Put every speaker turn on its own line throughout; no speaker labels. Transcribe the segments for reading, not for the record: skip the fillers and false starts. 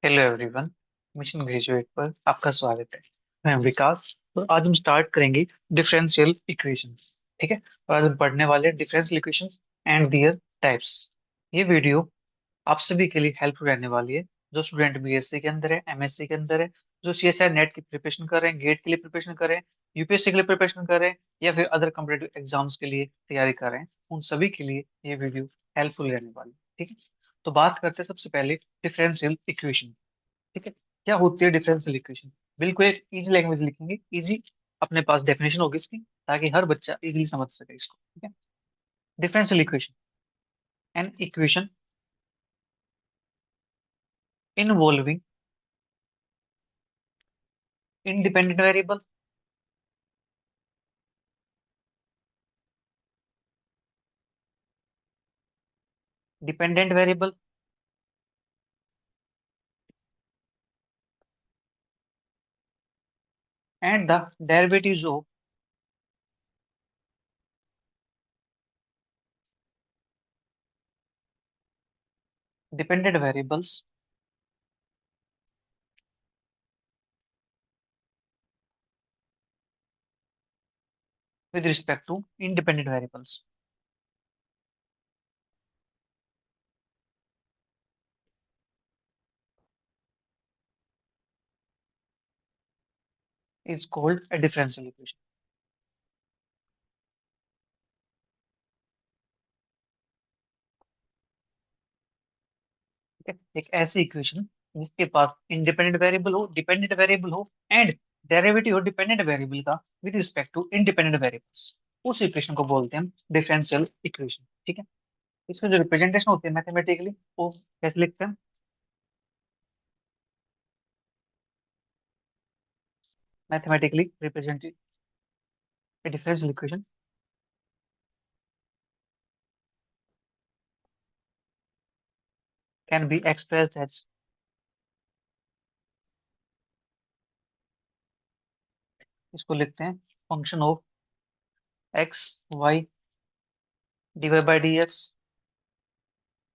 Hello everyone. Mission graduate पर आपका स्वागत है। मैं विकास। तो आज हम स्टार्ट करेंगे डिफरेंशियल इक्वेशंस। ठीक है, और आज हम पढ़ने वाले हैं differential equations and there types. ये वीडियो आप सभी के लिए हेल्पफुल रहने वाली है, जो स्टूडेंट बीएससी के अंदर है, एमएससी के अंदर है, जो सीएसआई नेट की प्रिपरेशन कर रहे हैं, गेट के लिए प्रिपरेशन कर रहे हैं, यूपीएससी के लिए प्रिपरेशन कर रहे हैं, या फिर अदर कॉम्पिटेटिव एग्जाम्स के लिए तैयारी कर रहे हैं। उन सभी के लिए ये वीडियो हेल्पफुल रहने वाली है। ठीक है, तो बात करते हैं सबसे पहले डिफरेंशियल इक्वेशन। ठीक है, क्या होती है डिफरेंशियल इक्वेशन? बिल्कुल एक इजी लैंग्वेज लिखेंगे, इजी। अपने पास डेफिनेशन होगी इसकी, ताकि हर बच्चा इजीली समझ सके इसको। ठीक है, differential equation, an equation involving independent variable, dependent variable and the derivatives of dependent variables with respect to independent variables. Is called a differential equation. ठीक है, एक ऐसी इक्वेशन जिसके पास इंडिपेंडेंट वेरिएबल हो, डिपेंडेंट वेरिएबल हो, एंड डेरिवेटिव हो dependent variable का with respect to independent variables, उस इक्वेशन को बोलते हैं हम डिफरेंशियल इक्वेशन। ठीक है, इसमें जो रिप्रेजेंटेशन होती है मैथमेटिकली, वो कैसे लिखते हैं? Mathematically represented differential equation can be expressed as, इसको लिखते हैं function of X Y D Y by D X,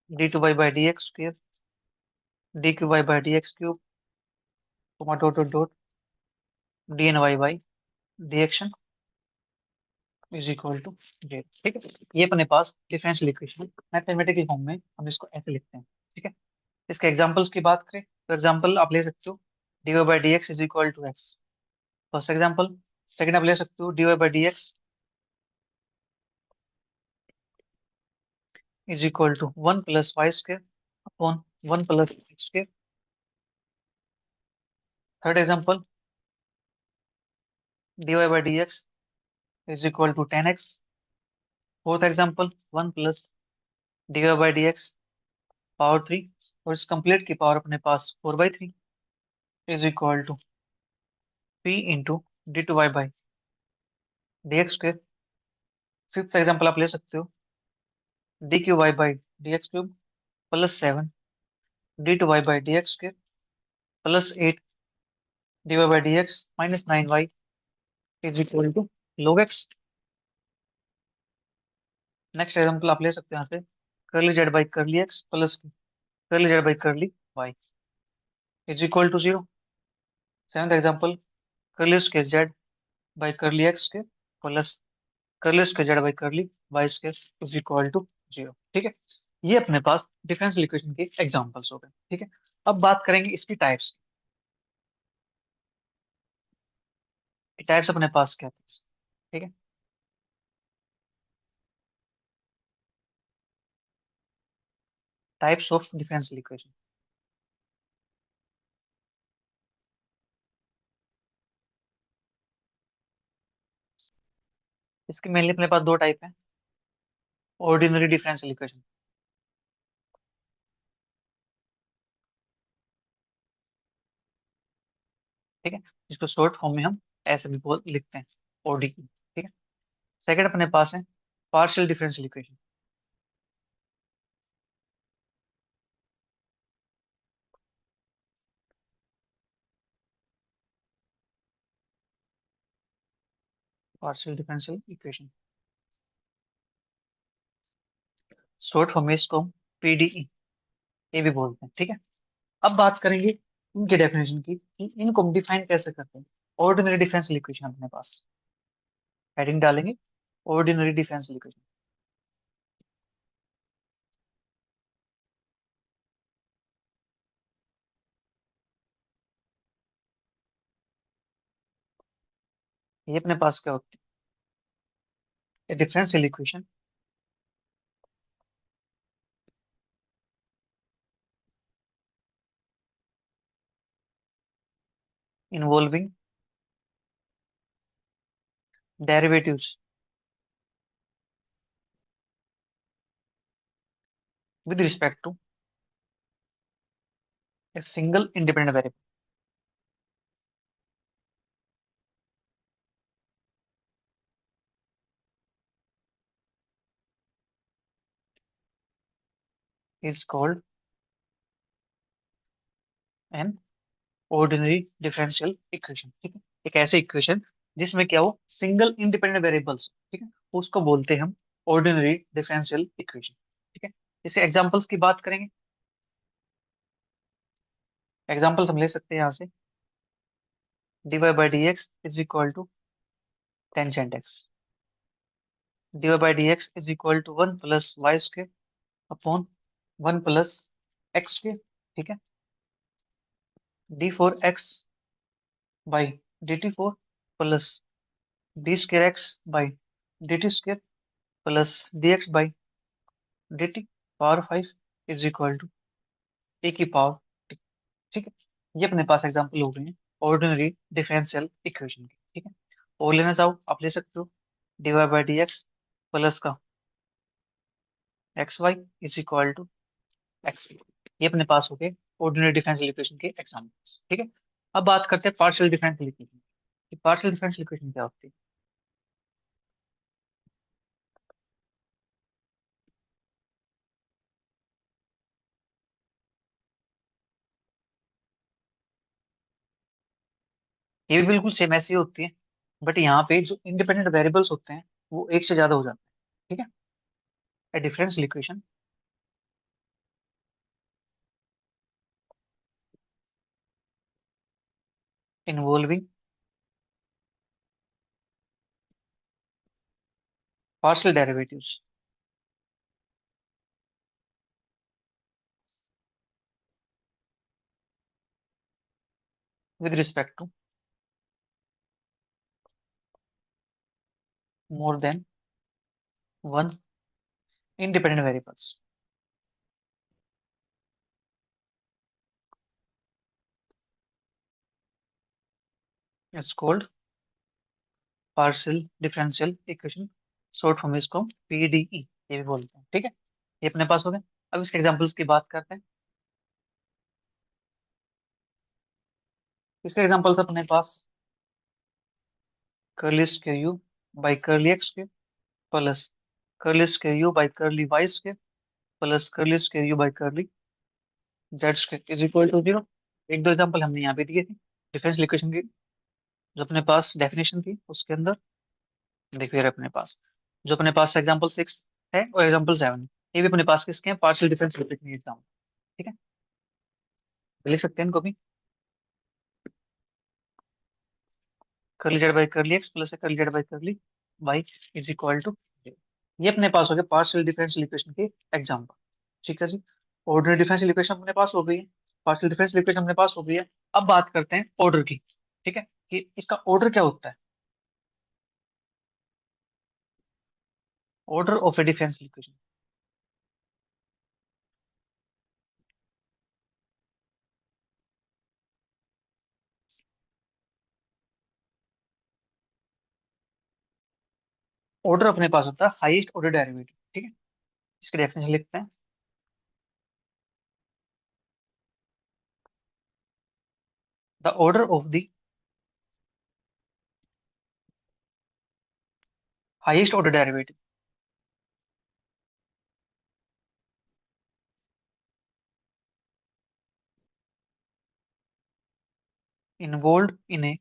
D two Y by D X square, D Q Y by D x cube, dot dot dot D N Y by D X is equal to zero. ठीक है, ये अपने पास differential equation mathematical form में हम इसको ऐसे लिखते हैं। ठीक है, इसके एग्जांपल्स की बात करें तो एग्जांपल आप ले सकते हो, D Y by D x is equal to X, first example. Second आप ले सकते हो, D Y by D x is equal to one plus Y square upon one plus X square. Third example, D Y by D x is equal to ten X. Fourth example, one plus D Y by D x power three, और इस complete की power अपने पास four by three is equal to P into D two Y by D X square. Fifth example आप ले सकते हो, D Q Y by D x cube plus seven D two Y by D X square plus eight D Y by D X minus nine Y is equal to log x। Next example आप ले सकते हैं यहाँ से, curly Z by curly X plus curly Z by curly Y is equal to zero. Seventh example, curly square Z by curly X square plus curly square Z by curly Y square is equal to zero. ठीक है, ये अपने पास differential equation के examples हो गए। ठीक है, अब बात करेंगे इसकी टाइप्स। टाइप्स अपने पास क्या है? ठीक है, टाइप्स ऑफ डिफरेंशियल इक्वेशन। इसके मेनली अपने पास दो टाइप है, ऑर्डिनरी डिफरेंशियल इक्वेशन। ठीक है, जिसको शॉर्ट फॉर्म में हम ऐसे भी बोल लिखते हैं, ओडी। ठीक है, सेकंड अपने पास है partial differential equation. Partial differential equation, short form में इसको हम पीडीई ये भी बोलते हैं। ठीक है, अब बात करेंगे इनके डेफिनेशन की कि इनको हम डिफाइन कैसे करते हैं। ऑर्डिनरी डिफरेंशियल इक्वेशन अपने पास हेडिंग डालेंगे, ऑर्डिनरी डिफरेंशियल इक्वेशन। ये अपने पास क्या होती है, differential equation involving derivatives with respect to a single independent variable is called an ordinary differential equation. ठीक है, एक ऐसे इक्वेशन जिसमें क्या हो, सिंगल इंडिपेंडेंट वेरिएबल्स, ठीक है, उसको बोलते हैं हम ऑर्डिनरी डिफरेंशियल इक्वेशन। ठीक है, इसके एग्जांपल्स की बात करेंगे। एग्जांपल्स हम ले सकते हैं यहाँ से, dy by D x is equal to tangent X, dy by D x is equal to one plus Y square upon one plus X square. ठीक है, D four x by D T four plus D square x by D T square plus D x by D T power five is equal to ए की power T. ठीक है, ये अपने पास example हो गए हैं ऑर्डिनरी डिफरेंशियल इक्वेशन के। ठीक है, और लेना चाहो आप ले सकते हो, D Y by D x plus का X Y is equal to X. ये अपने पास हो गए ऑर्डिनरी डिफरेंशियल इक्वेशन के एग्जाम्पल्स। ठीक है, अब बात करते हैं पार्शियल डिफरेंशियल इक्वेशन की। पार्शियल डिफरेंशियल इक्वेशन क्या होती है। ये भी बिल्कुल सेम ऐसी होती है, बट यहाँ पे जो इंडिपेंडेंट वेरिएबल्स होते हैं वो एक से ज्यादा हो जाते हैं। ठीक है, a differential equation involving partial derivatives with respect to more than one independent variables is called partial differential equation, short form इसको पीडीई ये भी बोलते हैं। ठीक है, ये अपने पास हो गए। अब इसके एग्जांपल्स की बात करते हैं। इसके एग्जांपल्स अपने पास curly square u by curly x square plus curly square u by curly y square plus curly square u by curly z square is equal to zero. एक दो एग्जांपल हमने यहाँ पे दिए थे डिफरेंशियल इक्वेशन की, जो अपने पास डेफिनेशन थी उसके अंदर। देखिए अपने पास जो अपने पास एग्जांपल सिक्स है और एग्जांपल सेवन, ये भी अपने पास किसके हैं, पार्शियल डिफरेंशियल इक्वेशन के एग्जाम्पल। ठीक है, तो लिख सकते हैं इनको भी, curly Z by curly X plus curly Z by curly Y is equal to, ये अपने पास हो गया पार्शियल डिफरेंशियल इक्वेशन के एग्जाम्पल। ठीक है जी, ऑर्डर डिफरेंशियल इक्वेशन अपने पास हो गई है, पार्शियल डिफरेंशियल इक्वेशन अपने पास हो गई है। अब बात करते हैं ऑर्डर की। ठीक है, कि इसका ऑर्डर क्या होता है, order of A differential equation. Order अपने पास होता है हाईएस्ट ऑर्डर डेरिवेटिव। ठीक है, इसकी डेफिनेशन लिखते हैं, the order of the highest order derivative involve in A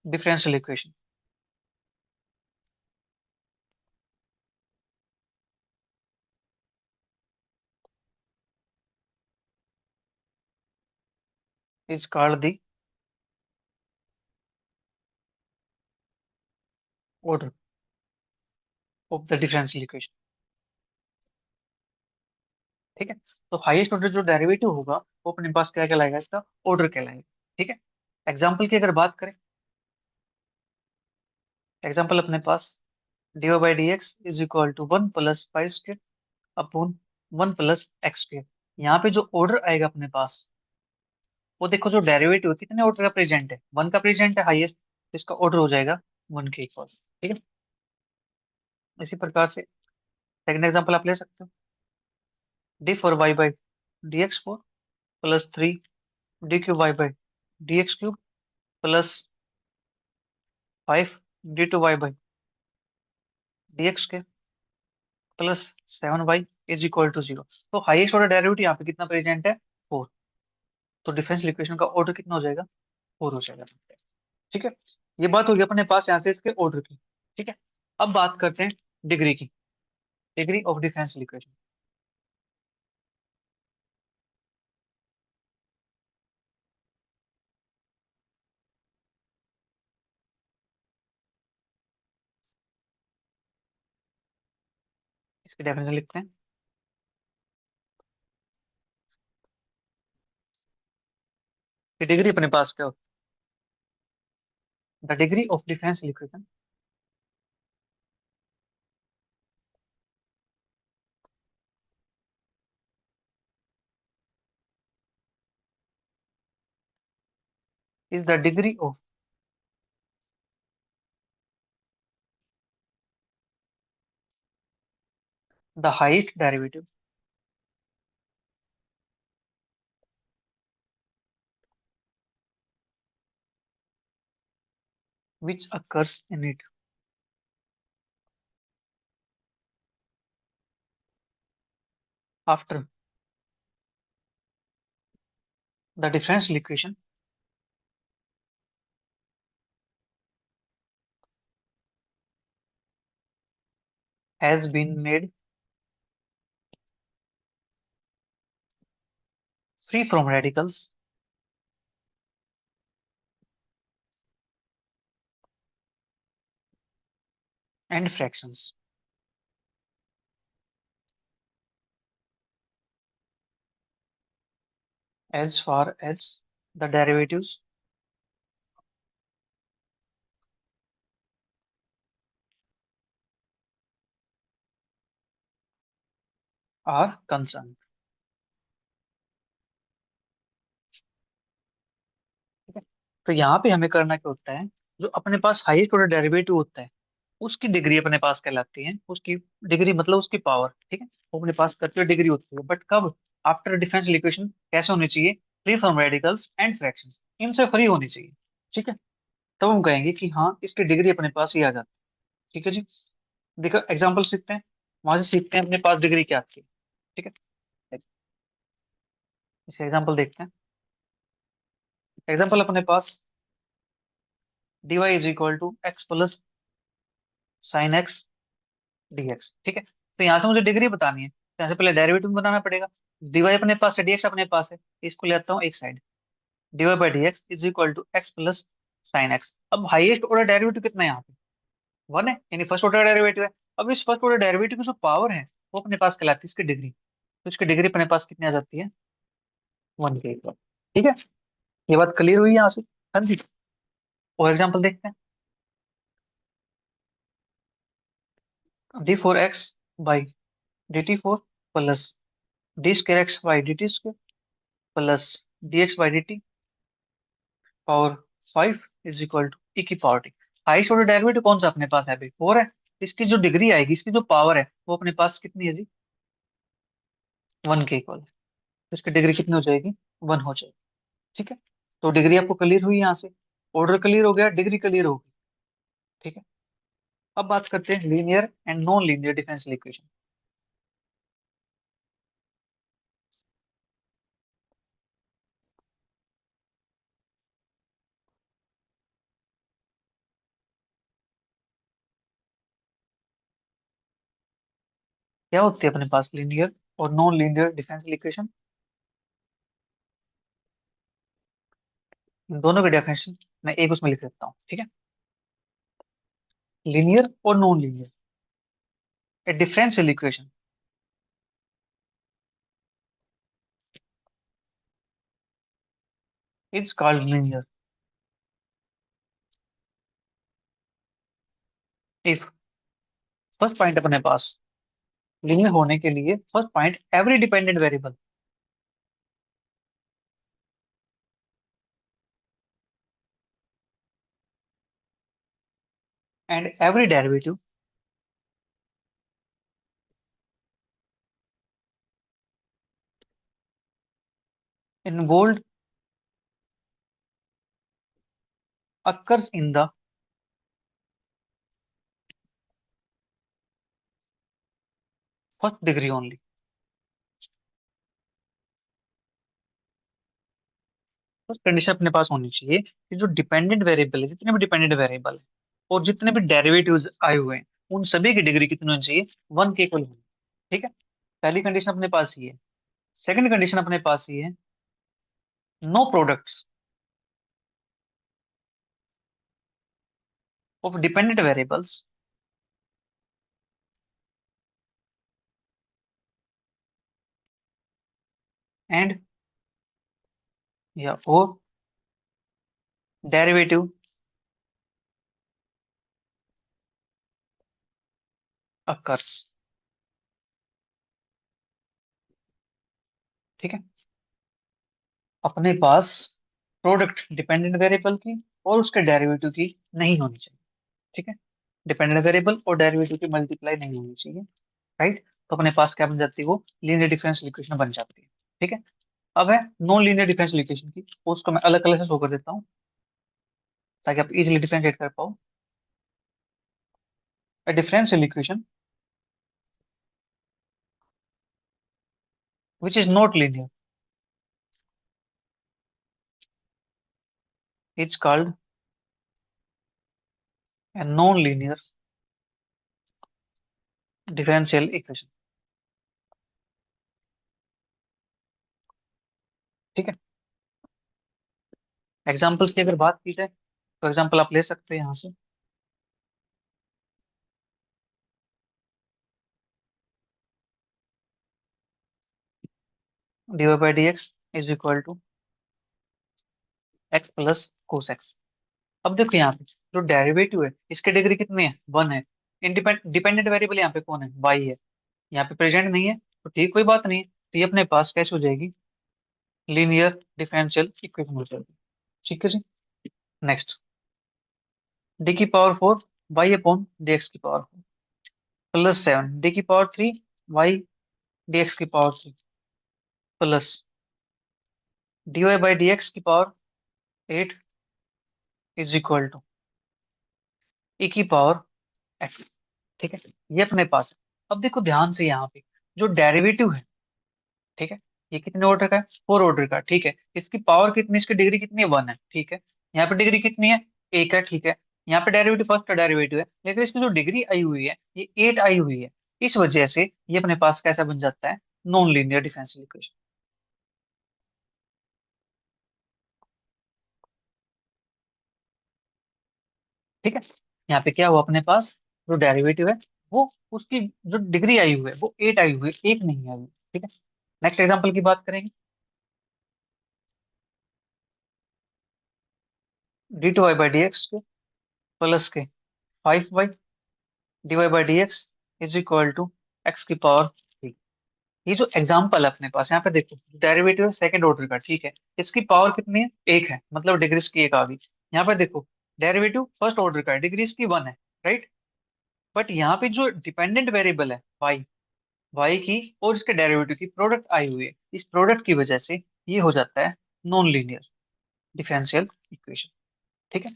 differential equation is called the order of the differential equation. ठीक है। तो हाईएस्ट ऑर्डर जो डेरिवेटिव होगा वो अपने पास क्या कहलाएगा, इसका ऑर्डर कहलाएगा। ठीक है। एग्जाम्पल की अगर बात करें, एग्जाम्पल अपने पास dy by D x is equal to one plus Y square upon one plus X square. यहाँ पे जो ऑर्डर आएगा अपने पास, वो देखो जो डेरिवेटिव कितने ऑर्डर का प्रेजेंट है, वन का प्रेजेंट है हाईएस्ट, इसका ऑर्डर हो जाएगा वन के इक्वल। ठीक है। इसी प्रकार से सेकंड एग्जाम्पल आप ले सकते हो, d four y by D x four plus three d Q Y by D x cube plus five d two Y by D x के plus seven y is equal to zero. तो highest order derivative यहाँ पे कितना present है, four. तो differential equation का order कितना हो जाएगा, फोर हो जाएगा। ठीक है। ये बात होगी अपने पास यहाँ से इसके ऑर्डर की। ठीक है। अब बात करते हैं डिग्री की, डिग्री ऑफ डिफरेंशियल इक्वेशन। इसकी डेफिनेशन लिखते हैं। कि डिग्री अपने पास क्या होती है, the degree of differential equation is the degree of the highest derivative which occurs in it after the differential equation has been made free from radicals and fractions as far as the derivatives are concerned। ठीक है। तो यहाँ पे हमें करना क्या होता है, जो अपने पास हाईएस्ट ऑर्डर डेरिवेटिव होता है उसकी डिग्री अपने पास कहलाती है, उसकी डिग्री मतलब उसकी पावर। ठीक है। वो अपने पास करते हुए डिग्री होती है, बट कब, आफ्टर डिफरेंशियल इक्वेशन कैसे होनी चाहिए, free from radicals and fractions, इनसे फ्री होनी चाहिए। ठीक है। तब हम कहेंगे कि हाँ इसकी डिग्री अपने पास ही आ जाती है। ठीक है जी। देखो एग्जाम्पल सीखते हैं, वहां से सीखते हैं अपने पास डिग्री क्या आती है। ठीक है। इसका एग्जाम्पल देखते हैं। एग्जाम्पल अपने पास dy is equal to X plus sine x D x. ठीक है। तो यहाँ से मुझे डिग्री बतानी है, तो यहाँ से पहले डेरिवेटिव बनाना पड़ेगा। dy अपने पास है, dx अपने पास है, इसको ले आता हूँ एक side. dy by D x is equal to X plus sine X. अब हाईएस्ट ऑर्डर डेरिवेटिव कितना है यहाँ पे, वन है, यानी फर्स्ट ऑर्डर डेरिवेटिव है। अब इस फर्स्ट ऑर्डर डेरिवेटिव की जो पावर है वो अपने पास कहलाती है इसकी डिग्री। तो इसकी डिग्री अपने पास कितनी आ जाती है, वन के इक्वल। ठीक है। ये बात क्लियर हुई यहाँ से। हाँ जी। और एग्जाम्पल देखते हैं, d four x by D T four plus D square x by D T square plus D x by D T power five is equal to e की power t. Highest order derivative कौन सा अपने पास है अभी, four है। इसकी जो डिग्री आएगी, इसकी जो पावर है वो अपने पास कितनी है जी, वन के इक्वल है। तो इसकी डिग्री कितनी हो जाएगी, वन हो जाएगी। ठीक है। तो डिग्री आपको क्लियर हुई यहाँ से, ऑर्डर क्लियर हो गया, डिग्री क्लियर हो गई। ठीक है। अब बात करते हैं linear and non linear differential equation. क्या होती है अपने पास लीनियर और नॉन लीनियर डिफरेंशियल इक्वेशन। इन दोनों की डेफिनेशन मैं एक उसमें लिख देता हूँ, ठीक है। लीनियर और non linear, A differential equation is called linear if first point अपने पास, लीनियर होने के लिए first point every dependent variable and every derivative involve occurs in the first degree only. First condition अपने पास होनी चाहिए कि जो डिपेंडेंट वेरिएबल है, जितने भी डिपेंडेंट वेरिएबल है और जितने भी डेरिवेटिव्स आए हुए हैं, उन सभी की डिग्री कितनी होनी चाहिए, वन के इक्वल होनी। ठीक है, पहली कंडीशन अपने पास ये है। सेकंड कंडीशन अपने पास ये है, no products of dependent variables and या और डेरिवेटिव अकर्स। ठीक है, अपने पास प्रोडक्ट डिपेंडेंट वेरिएबल की और उसके डेरिवेटिव की नहीं होनी चाहिए। ठीक है, डिपेंडेंट वेरिएबल और डेरिवेटिव की मल्टीप्लाई नहीं होनी चाहिए। राइट, तो अपने पास क्या बन जाती है, वो लीनियर डिफरेंशियल इक्वेशन बन जाती है। ठीक है, अब है नॉन लीनियर डिफरेंशियल इक्वेशन की, उसको मैं अलग अलग से शो कर देता हूँ ताकि आप इजीली डिफरेंशिएट कर पाओ। A differential equation which is not linear is called a non-linear differential equation। ठीक है, एग्जाम्पल्स की अगर बात की जाए तो एग्जाम्पल आप ले सकते हैं यहाँ से। dy by dx is equal to X plus cos X. अब देखो यहाँ पे जो डेरिवेटिव है इसके डिग्री कितनी है, वन है। डिपेंडेंट वेरिएबल यहाँ पे कौन है, वाई है। यहाँ पे प्रेजेंट नहीं है तो ठीक, कोई बात नहीं है, तो ये अपने पास कैसे हो जाएगी, लीनियर डिफरेंशियल इक्वेशन हो जाएगी। ठीक है जी। नेक्स्ट, डी की power four y upon d x की power four plus seven d की power three y d x की power three plus D Y by D x की power eight is equal to ए की power x. ठीक है, ये अपने पास है। अब देखो ध्यान से यहाँ पे जो डेरिवेटिव है, ठीक है, ये कितने ऑर्डर का है, फोर ऑर्डर का। ठीक है, इसकी पावर कितनी, इसकी डिग्री कितनी है, वन है। ठीक है, यहाँ पे डिग्री कितनी है, एक है। ठीक है, यहाँ पे डेरिवेटिव फर्स्ट का डेरिवेटिव है, लेकिन इसकी जो डिग्री आई हुई है ये एट आई हुई है। इस वजह से ये अपने पास कैसा बन जाता है, नॉन लीनियर डिफरेंशियल इक्वेशन। ठीक है, यहाँ पे क्या हुआ अपने पास, जो डेरिवेटिव है वो, उसकी जो डिग्री आई हुई है वो एट आई हुई है, एक नहीं आई हुई। ठीक है, नेक्स्ट एग्जांपल की बात करेंगे। D two Y by D x के प्लस के five Y D Y by D x is equal to X की पावर थ्री। ये जो एग्जांपल है अपने पास यहाँ पे देखो, डेरिवेटिव है सेकंड ऑर्डर का। ठीक है, इसकी पावर कितनी है, एक है, मतलब डिग्री इसकी एक आ गई। यहाँ पे देखो डेरिवेटिव फर्स्ट ऑर्डर का है, डिग्री इसकी वन है। राइट, बट यहाँ पे जो डिपेंडेंट वेरिएबल है वाई, वाई की और इसके डेरिवेटिव की प्रोडक्ट आई हुई है, इस प्रोडक्ट की वजह से ये हो जाता है नॉन लीनियर डिफरेंशियल इक्वेशन। ठीक है,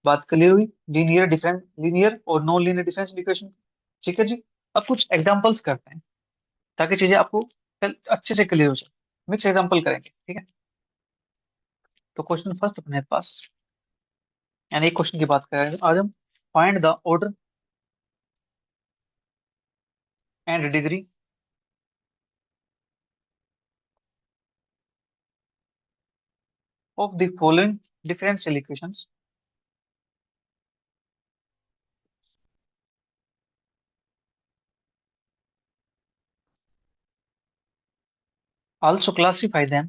बात क्लियर हुई, लीनियर और नॉन लीनियर डिफरेंशियल इक्वेशन। ठीक है जी, अब कुछ एग्जांपल्स करते हैं ताकि चीजें आपको अच्छे से क्लियर हो जाए। मिक्स एग्जांपल करेंगे, ठीक है। तो क्वेश्चन फर्स्ट अपने पास, यानी एक क्वेश्चन की बात करें आज हम, find the order and degree of the following differential equations also classify them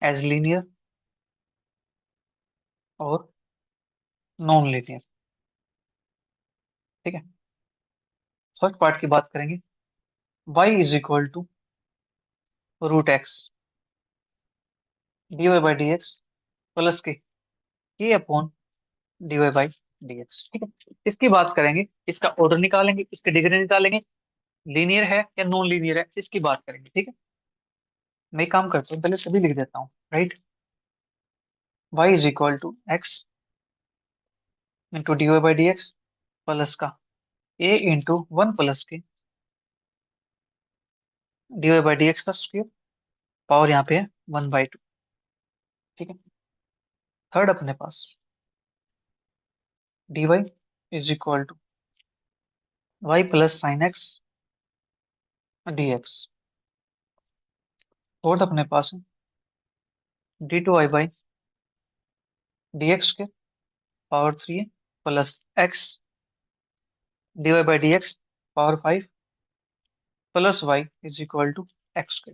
as linear और नॉन लीनियर। ठीक है, फर्स्ट पार्ट की बात करेंगे। y is equal to root x d Y by D x plus k upon d Y by D x. ठीक है, इसकी बात करेंगे, इसका ऑर्डर निकालेंगे, इसके डिग्री निकालेंगे, लीनियर है या नॉन लीनियर है इसकी बात करेंगे। ठीक है, मैं एक काम करता हूँ, पहले सभी लिख देता हूँ। Right, y is equal to X into D Y by D x plus का a इंटू वन प्लस के D Y by D x का स्क्वायर, पावर यहाँ पे है 1/2। ठीक है, थर्ड अपने पास dy is equal to y plus sine X dx। Fourth अपने पास है d2y बाई dx के पावर 3 है plus x dy by dx power 5 plus y is equal to X के।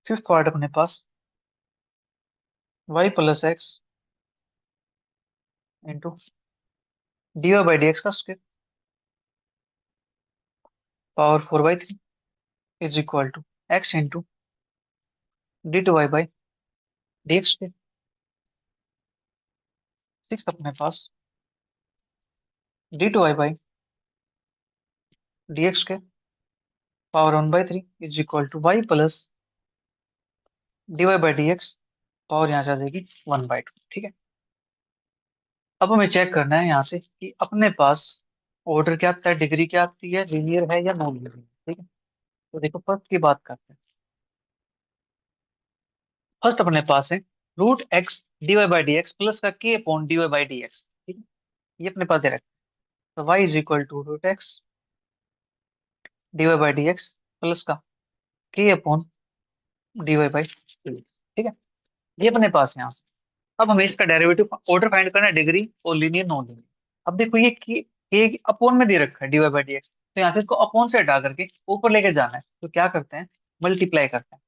फिफ्थ पार्ट अपने पास y plus X into dy by dx का square power 4/3 is equal to x into d2y by dx के। Six अपने पास d2y by dx के power 1/3 is equal to y plus dy by dx power यहाँ से आ जाएगी 1/2। ठीक है, अब हमें चेक करना है यहाँ से कि अपने पास ऑर्डर क्या आता है, डिग्री क्या आती है, लीनियर है या नॉन लीनियर। ठीक है, तो देखो फर्स्ट की बात करते हैं। फर्स्ट अपने पास है root x d Y by D x plus का k upon d Y by D x. ठीक है, ये अपने पास दे रखा है। तो y is equal to root x d Y by D x plus का k upon d Y by D x. ठीक है, ये अपने पास है यहाँ से। अब हमें इसका डेरिवेटिव ऑर्डर फाइंड करना है, डिग्री और लीनियर नॉन लीनियर। अब देखो ये के अपॉन में दे रखा है d Y by D x, तो यहाँ से इसको अपॉन से हटा करके ऊपर लेके जाना है। तो क्या करते हैं, मल्टीप्लाई करते हैं,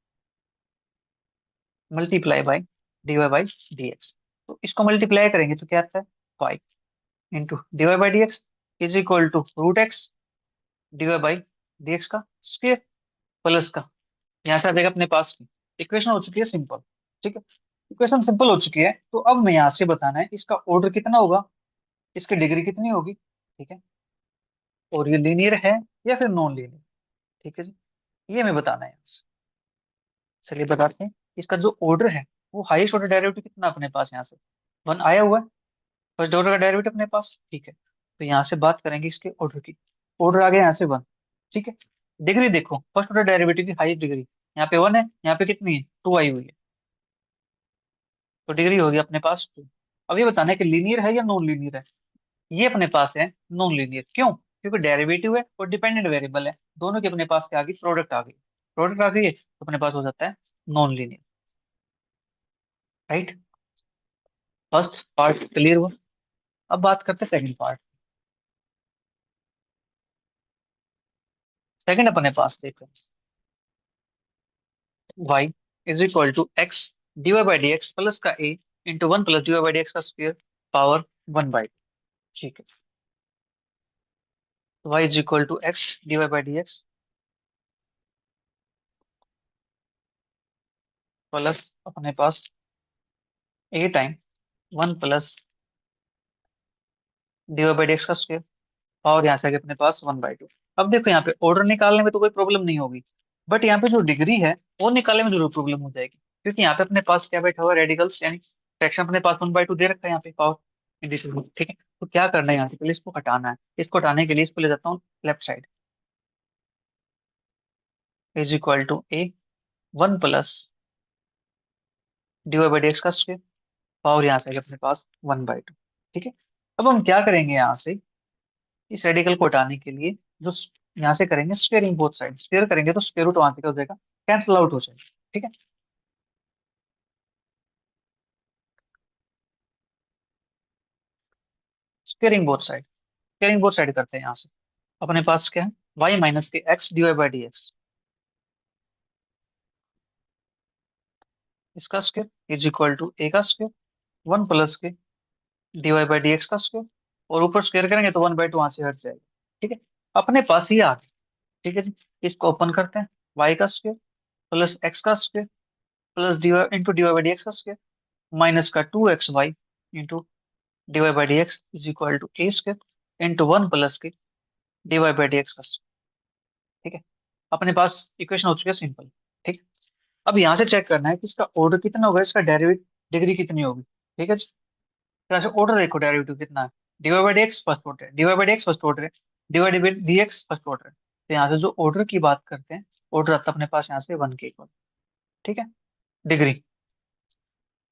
multiply by d Y by D x. तो इसको मल्टीप्लाई करेंगे तो क्या आता है, 5 into D Y by D x is equal to root x d Y by D x का स्क्वायर प्लस का, यहाँ से आ जाएगा अपने पास इक्वेशन हो चुकी है सिंपल। ठीक है, इक्वेशन सिंपल हो चुकी है, तो अब मैं यहाँ से बताना है इसका ऑर्डर कितना होगा, इसकी डिग्री कितनी होगी। ठीक है, और ये लीनियर है या फिर नॉन लीनियर। ठीक है जी, ये हमें बताना है यहाँ से। चलिए बताते हैं, इसका जो ऑर्डर है वो हाईएस्ट ऑर्डर डेरिवेटिव कितना अपने पास यहाँ से 1 आया हुआ है, फर्स्ट ऑर्डर का डेरिवेटिव अपने पास। ठीक है, तो यहाँ से बात करेंगे इसके ऑर्डर की। ऑर्डर आ गया यहाँ से 1। ठीक है, डिग्री देखो, फर्स्ट ऑर्डर डेरिवेटिव की हाईएस्ट डिग्री यहाँ पे 1 है, यहाँ पे कितनी है 2 आई हुई है, तो डिग्री होगी अपने पास 2। अब ये बताना है कि लीनियर है या नॉन लीनियर है। ये अपने पास है नॉन लीनियर, क्यों, क्योंकि डेरिवेटिव है और डिपेंडेंट वेरिएबल है, दोनों की अपने पास क्या आ गई, प्रोडक्ट आ गई। प्रोडक्ट आ गई है तो अपने पास हो जाता है non linear. Right, first part clear हुआ। अब बात करते हैं सेकंड पार्ट। सेकंड अपने पास देखो, y is equal to x d Y by D x plus का a into one plus D Y by D x का स्क्वायर पावर 1/2। ठीक है, y is equal to x d Y by D x plus अपने पास a time one plus D Y by D x का square, और यहाँ से आगे अपने पास 1/2। अब देखो यहाँ पे ऑर्डर निकालने में तो कोई प्रॉब्लम नहीं होगी, बट यहाँ पे जो डिग्री है वो निकालने में जरूर प्रॉब्लम हो जाएगी, क्योंकि यहाँ पे अपने पास क्या बैठा हुआ है, रेडिकल्स यानी फ्रैक्शन अपने पास 1/2 दे रखा है यहाँ पे पावर इंडिसेबल। ठीक है, तो क्या करना है यहाँ से, पहले इसको हटाना है। इसको हटाने के लिए इसको ले जाता हूँ left side, is equal to a one plus D Y by D x का स्क्वायर, पावर यहाँ से आएगा अपने पास 1/2। ठीक है, अब हम क्या करेंगे यहाँ से, इस रेडिकल को हटाने के लिए जो यहाँ से करेंगे स्क्वेयरिंग बोथ साइड, स्क्वेयर करेंगे तो स्क्वेयर रूट वहां से क्या हो जाएगा, कैंसिल आउट हो जाएगा। ठीक है, squaring both side, squaring both side करते हैं यहाँ से। अपने पास क्या है, y minus k x d Y by D x, इसका square is equal to a का स्क्वेयर, वन प्लस के D Y by D x का स्क्वेयर, और ऊपर स्क्वेयर करेंगे तो वन बाई टू वहां से हट जाएगा। ठीक है, अपने पास ये आ गया। ठीक है जी, इसको ओपन करते हैं, वाई का स्क्वेयर प्लस एक्स का square plus D y into D Y by D x का स्क्वेयर माइनस का two x y into D Y by D x is equal to a square into one plus के D Y by D x का square। ठीक है, अपने पास equation हो चुकी है सिंपल। ठीक है, अब यहाँ से चेक करना है कि इसका ऑर्डर कितना होगा, इसका डेरिवेटिव डिग्री कितनी होगी। ठीक है जी, तो यहाँ से ऑर्डर देखो डेरिवेटिव कितना है, d y by D x first order है, d y by D x first order है, d y by D x first order है। तो यहाँ से जो ऑर्डर की बात करते हैं, ऑर्डर आता है अपने पास यहाँ से वन के इक्वल। ठीक है, डिग्री,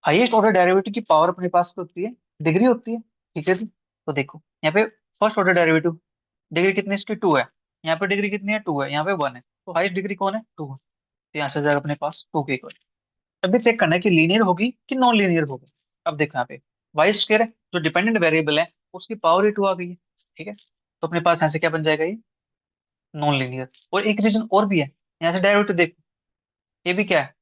हाईएस्ट ऑर्डर डेरिवेटिव की पावर अपने पास क्या होती है, डिग्री होती है। ठीक है जी, तो देखो यहाँ पे फर्स्ट ऑर्डर डेरिवेटिव डिग्री कितनी है, इसकी टू है, यहाँ पे डिग्री कितनी है, टू है, यहाँ पे वन है, तो हाईएस्ट डिग्री कौन है, टू है। तो यहाँ से आ जाएगा अपने पास टू के इक्वल। अब भी चेक करना है कि लीनियर होगी कि नॉन लीनियर होगी। अब देखो यहाँ पे वाई स्क्वायर है, जो डिपेंडेंट वेरिएबल है, उसकी पावर ही टू आ गई है। ठीक है, तो अपने पास यहाँ से क्या बन जाएगा, ये नॉन लीनियर। और एक रीजन और भी है, यहाँ से डेरिवेटिव देखो, ये भी क्या है,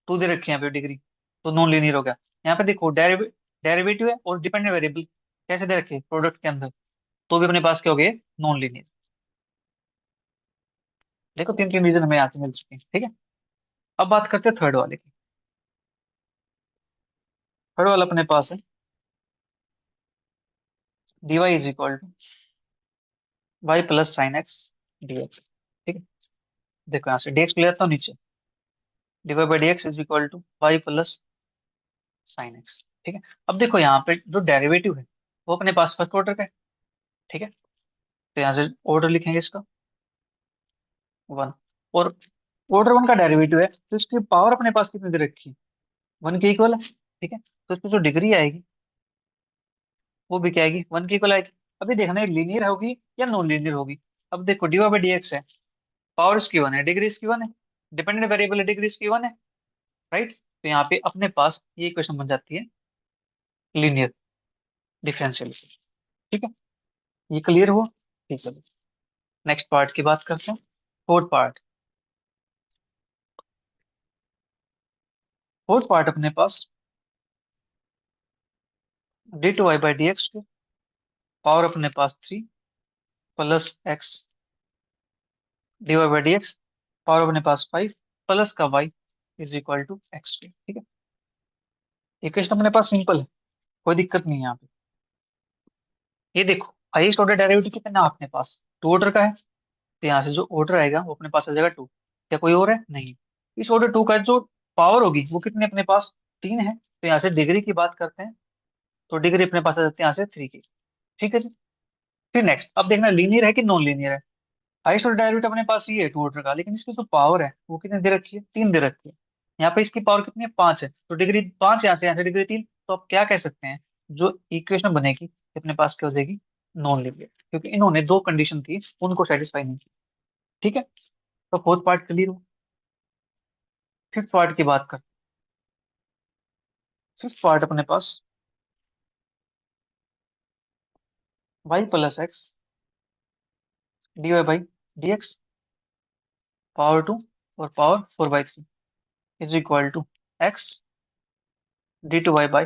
टू दे रखे हैं यहाँ पे डिग्री, तो नॉन लीनियर हो गया। यहाँ पे देखो डेरिवेटिव है और डिपेंडेंट वेरिएबल कैसे दे रखे प्रोडक्ट के अंदर, तो भी अपने पास क्या हो गए, नॉन लीनियर। देखो तीन तीन रीजन हमें यहाँ से मिल चुके हैं। ठीक है, अब बात करते हैं थर्ड वाले की। थर्ड वाला अपने पास है dy is equal to y plus sine x D x. ठीक है, देखो यहाँ से डी एक्स को ले आता हूँ नीचे, divide by D x is equal to y plus sine x. ठीक है, अब देखो यहाँ पे जो डेरिवेटिव है वो अपने पास फर्स्ट ऑर्डर का है। ठीक है, तो यहाँ से ऑर्डर लिखेंगे इसका वन, और ऑर्डर वन का डेरिवेटिव है तो इसकी पावर अपने पास कितनी दे रखी है, वन के इक्वल है। ठीक है, तो इसकी जो डिग्री आएगी वो भी क्या आएगी, वन के इक्वल आएगी। अभी देखना है लीनियर होगी या नॉन लीनियर होगी। अब देखो d Y by D x है, पावर इसकी वन है, डिग्री इसकी वन है, डिपेंडेंट वेरिएबल है, डिग्री इसकी वन है, राइट। तो यहाँ पे अपने पास ये इक्वेशन बन जाती है लीनियर डिफरेंशियल। ठीक है, ये क्लियर हुआ। ठीक है, नेक्स्ट पार्ट की बात करते हैं, फोर्थ पार्ट। फोर्थ पार्ट अपने पास d two Y by D x की पावर अपने पास three plus x d Y by D x power अपने पास फाइव प्लस का y is equal to x. ठीक है, इक्वेशन अपने पास सिंपल है, कोई दिक्कत नहीं है यहाँ पे। ये देखो हाईएस्ट ऑर्डर डेरिवेटिव कितना है अपने पास, टू ऑर्डर का है, तो यहाँ से जो ऑर्डर आएगा वो अपने पास आ जाएगा टू। क्या कोई और है, नहीं। इस ऑर्डर टू का जो पावर होगी वो कितनी अपने पास, तीन है, तो यहाँ से डिग्री की बात करते हैं, तो डिग्री अपने पास आ जाती है यहाँ से थ्री की। ठीक है जी, फिर नेक्स्ट अब देखना लीनियर है कि नॉन लीनियर है। हाईएस्ट ऑर्डर डेरिवेटिव अपने पास ये है टू ऑर्डर का, लेकिन इसकी जो पावर है वो कितनी दे रखी है, तीन दे रखी है। यहाँ पे इसकी पावर कितनी है, पांच है, तो डिग्री पांच, यहाँ से डिग्री तीन, तो आप क्या कह सकते हैं, जो इक्वेशन बनेगी ये अपने पास क्या हो जाएगी, नॉन लीनियर, क्योंकि इन्होंने दो कंडीशन थी उनको सेटिस्फाई नहीं की। ठीक है, तो फोर्थ पार्ट क्लियर हो। फिफ्थ पार्ट की बात कर, फिफ्थ पार्ट अपने पास y plus x d Y by D x power two और power four by three is equal to x D two Y by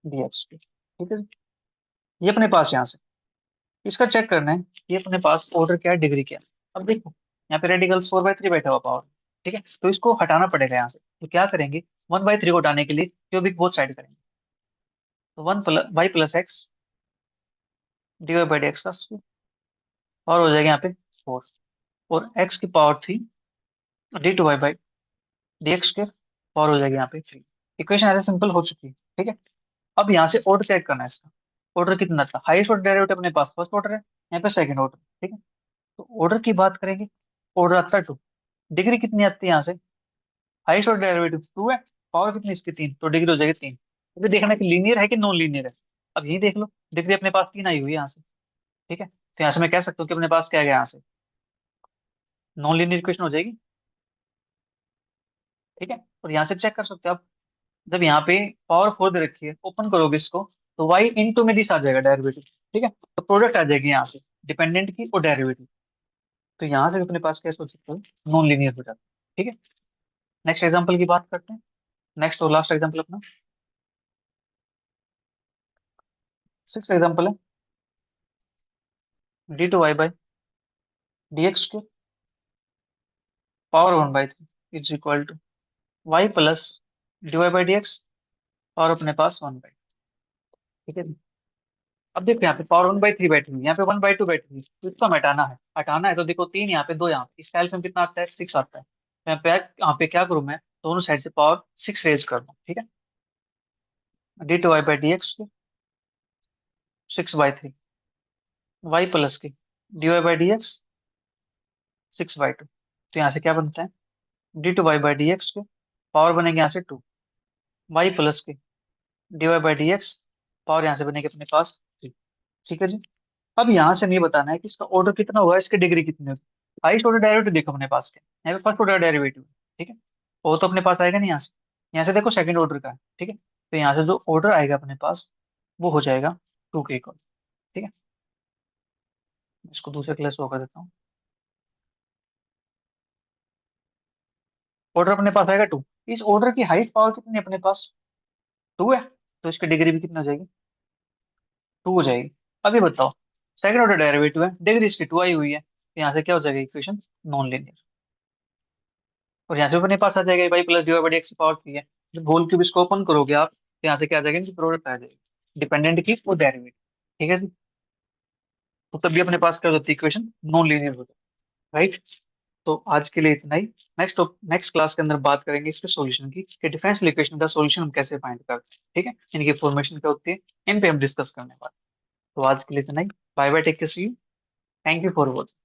D x. ठीक है जी? ये अपने पास यहाँ से इसका चेक करना है, ये अपने पास ऑर्डर क्या है, डिग्री क्या है। अब देखो यहाँ पे रेडिकल्स फोर बाई थ्री बैठा हुआ पावर। ठीक है, तो इसको हटाना पड़ेगा यहाँ से, तो क्या करेंगे, वन बाई थ्री को हटाने के लिए क्यूबिक बोथ साइड करेंगे, तो one plus y plus x d Y by D x का पावर हो जाएगा यहाँ पे फोर, और एक्स की power three d two Y by D x के पावर हो जाएगी यहाँ पे थ्री। इक्वेशन ऐसे सिंपल हो चुकी है। ठीक है, अब यहाँ से ऑर्डर चेक करना है इसका, ऑर्डर कितना था, हाईएस्ट ऑर्डर डेरिवेटिव अपने पास फर्स्ट ऑर्डर है, यहाँ पे सेकंड ऑर्डर। ठीक है, तो ऑर्डर की बात करेंगे, ऑर्डर आता है टू, डिग्री कितनी आती है यहाँ से, हाईएस्ट ऑर्डर डेरिवेटिव टू है, पावर कितनी इसकी तीन, तो डिग्री हो जाएगी तीन। तो फिर देखना है कि लीनियर है कि नॉन लीनियर है। अब यही देख लो, डिग्री अपने पास तीन आई हुई है यहाँ से। ठीक है, तो यहाँ से मैं कह सकता हूँ कि अपने पास क्या है यहाँ से, नॉन लीनियर इक्वेशन हो जाएगी। ठीक है, और यहाँ से चेक कर सकते हो आप, जब यहाँ पे पावर 4 दे रखी है, ओपन करोगे इसको, तो y इंटू में दिस आ जाएगा डेरिवेटिव। ठीक है, तो प्रोडक्ट आ जाएगी यहाँ से, डिपेंडेंट की और डेरिवेटिव। तो यहाँ से भी अपने पास क्या सोच सकते हो, नॉन लीनियर हो जाता है। ठीक है, नेक्स्ट एग्जाम्पल की बात करते हैं। नेक्स्ट और लास्ट एग्जाम्पल अपना सिक्स एग्जाम्पल है, d/y/dx के power 1/3 is equal to y plus dy/dx, और अपने पास 1/3। ठीक है, अब देखो यहाँ पे पावर 1/3/2, यहाँ पे 1/2/3, तो इसको हमें हटाना है तो देखो तीन यहाँ पे, दो यहाँ पे, इस एलसीएम कितना आता है, 6 आता है। तो यहाँ पे क्या करूँ मैं, दोनों साइड से पावर 6 रेज कर दूँ। ठीक है, d/y/dx के 6/3, y प्लस के dy/dx 6/2। तो यहाँ से क्या बनता है, d/y/dx के पावर बनेगी यहाँ से 2, y प्लस के dy/dx पावर यहाँ से बनेगी अपने पास 3। ठीक है जी। अब यहाँ से हमें ये बताना है कि इसका ऑर्डर कितना हुआ है, इसकी डिग्री कितनी होगी। हाईएस्ट ऑर्डर डेरिवेटिव देखो अपने पास क्या, यहाँ पे फर्स्ट ऑर्डर डेरिवेटिव है। ठीक है, वो तो अपने पास आएगा नहीं यहाँ से, यहाँ से देखो सेकंड ऑर्डर का है। ठीक है, तो यहाँ से जो ऑर्डर आएगा अपने पास, वो हो जाएगा 2 के इक्वल। ठीक है, इसको दूसरे क्लास को कर देता हूँ। ऑर्डर अपने पास आएगा 2, इस ऑर्डर की हाईएस्ट पावर कितनी है अपने पास, 2 है, तो इसकी डिग्री भी कितनी हो जाएगी, 2 हो जाएगी। अभी बताओ, सेकंड ऑर्डर डेरिवेटिव है, डिग्री इसकी 2 आई हुई है, तो यहाँ से क्या हो जाएगा इक्वेशन, नॉन लीनियर। और यहाँ से भी अपने पास आ जाएगा y प्लस dy/dx की पावर 3 है। जब होल क्यूब इसको ओपन करोगे आप, तो यहाँ से क्या आ जाएगा, इनकी प्रोडक्ट आ जाएगी, डिपेंडेंट की और डेरिवेटिव। ठीक है जी, तो तभी अपने पास क्या हो जाती है इक्वेशन, नॉन लीनियर हो जाती है। राइट, तो आज के लिए इतना ही। नेक्स्ट क्लास के अंदर बात करेंगे इसके सॉल्यूशन की, कि डिफरेंशियल इक्वेशन का सॉल्यूशन हम कैसे फाइंड करते हैं। ठीक है, इनकी फॉर्मेशन क्या होती है, इन पे हम डिस्कस करने वाले हैं। तो आज के लिए इतना ही। Bye bye, take care, see you, thank you for watching.